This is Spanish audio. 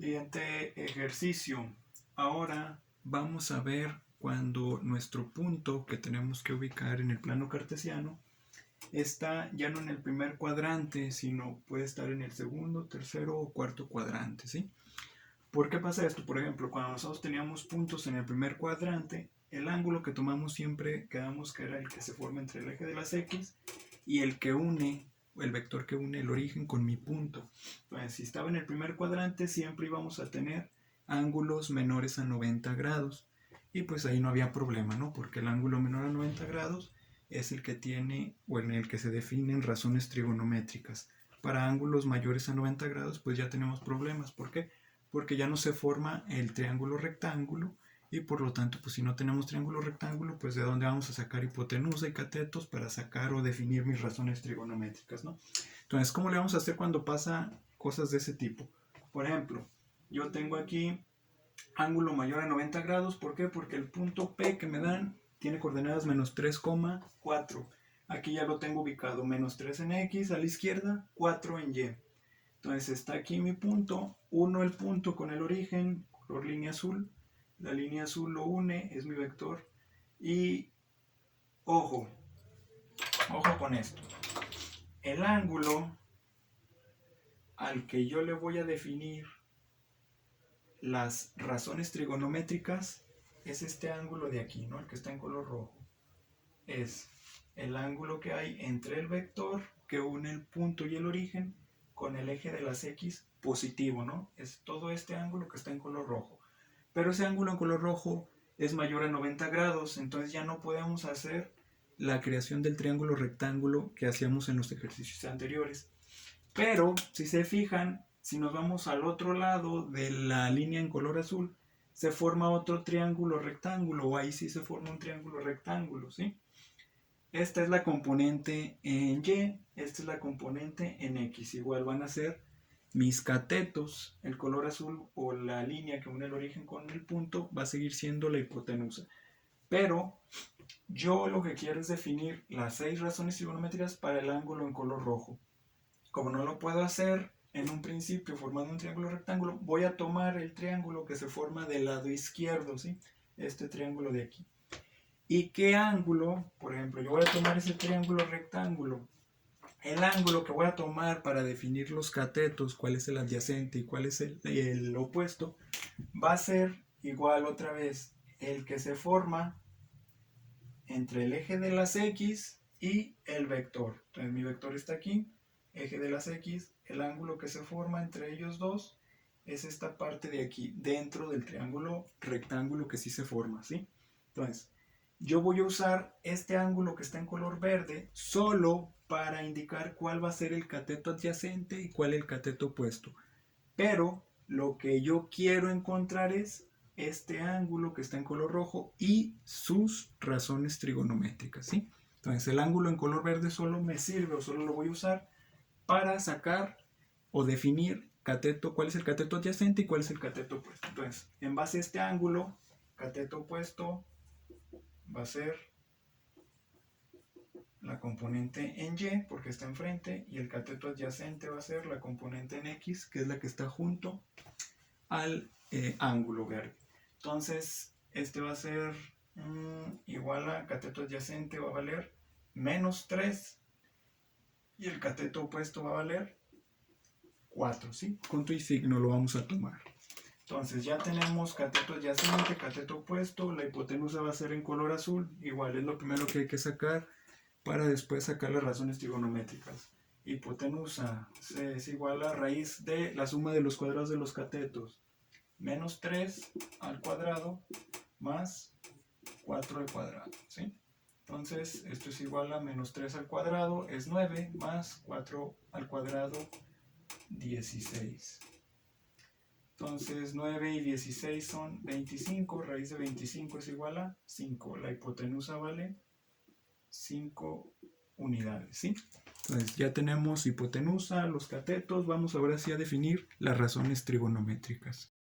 Siguiente ejercicio. Ahora vamos a ver cuando nuestro punto que tenemos que ubicar en el plano cartesiano está ya no en el primer cuadrante, sino puede estar en el segundo, tercero o cuarto cuadrante, ¿sí? ¿Por qué pasa esto? Por ejemplo, cuando nosotros teníamos puntos en el primer cuadrante, el ángulo que tomamos siempre quedamos que era el que se forma entre el eje de las X y el que une, el vector que une el origen con mi punto. Entonces, si estaba en el primer cuadrante, siempre íbamos a tener ángulos menores a 90 grados. Y pues ahí no había problema, ¿no? Porque el ángulo menor a 90 grados es el que tiene, o en el que se definen razones trigonométricas. Para ángulos mayores a 90 grados, pues ya tenemos problemas. ¿Por qué? Porque ya no se forma el triángulo rectángulo y por lo tanto, pues si no tenemos triángulo rectángulo, pues de dónde vamos a sacar hipotenusa y catetos para sacar o definir mis razones trigonométricas, ¿no? Entonces, ¿cómo le vamos a hacer cuando pasa cosas de ese tipo? Por ejemplo, yo tengo aquí ángulo mayor a 90 grados, ¿por qué? Porque el punto P que me dan tiene coordenadas menos 3,4. Aquí ya lo tengo ubicado, menos 3 en X a la izquierda, 4 en Y. Entonces está aquí mi punto, uno el punto con el origen, color línea azul, la línea azul lo une, es mi vector, y ojo con esto, el ángulo al que yo le voy a definir las razones trigonométricas es este ángulo de aquí, ¿no? El que está en color rojo, es el ángulo que hay entre el vector que une el punto y el origen con el eje de las X positivo, ¿no? Es todo este ángulo que está en color rojo. Pero ese ángulo en color rojo es mayor a 90 grados, entonces ya no podemos hacer la creación del triángulo rectángulo que hacíamos en los ejercicios anteriores. Pero, si se fijan, si nos vamos al otro lado de la línea en color azul, se forma otro triángulo rectángulo, o ahí sí se forma un triángulo rectángulo, ¿sí? Esta es la componente en Y, esta es la componente en X. Igual van a ser mis catetos, el color azul o la línea que une el origen con el punto va a seguir siendo la hipotenusa. Pero yo lo que quiero es definir las 6 razones trigonométricas para el ángulo en color rojo. Como no lo puedo hacer en un principio formando un triángulo rectángulo, voy a tomar el triángulo que se forma del lado izquierdo, ¿sí? Este triángulo de aquí. ¿Y qué ángulo? Por ejemplo, yo voy a tomar ese triángulo rectángulo. El ángulo que voy a tomar para definir los catetos, cuál es el adyacente y cuál es el opuesto, va a ser igual otra vez el que se forma entre el eje de las X y el vector. Entonces mi vector está aquí, eje de las X, el ángulo que se forma entre ellos dos es esta parte de aquí, dentro del triángulo rectángulo que sí se forma, ¿sí? Entonces, yo voy a usar este ángulo que está en color verde solo para indicar cuál va a ser el cateto adyacente y cuál el cateto opuesto. Pero lo que yo quiero encontrar es este ángulo que está en color rojo y sus razones trigonométricas, ¿sí? Entonces el ángulo en color verde solo me sirve o solo lo voy a usar para sacar o definir cateto, cuál es el cateto adyacente y cuál es el cateto opuesto. Entonces, en base a este ángulo, cateto opuesto va a ser la componente en Y, porque está enfrente, y el cateto adyacente va a ser la componente en X, que es la que está junto al ángulo verde. Entonces, este va a ser igual a cateto adyacente, va a valer menos 3, y el cateto opuesto va a valer 4, ¿sí? Punto y signo lo vamos a tomar. Entonces ya tenemos cateto adyacente, cateto opuesto, la hipotenusa va a ser en color azul, igual es lo primero que hay que sacar para después sacar las razones trigonométricas. Hipotenusa es igual a raíz de la suma de los cuadrados de los catetos, menos 3 al cuadrado más 4 al cuadrado, ¿sí? Entonces esto es igual a menos 3 al cuadrado, es 9, más 4 al cuadrado, 16. Entonces 9 y 16 son 25, raíz de 25 es igual a 5. La hipotenusa vale 5 unidades, ¿sí? Entonces ya tenemos hipotenusa, los catetos, vamos ahora sí a definir las razones trigonométricas.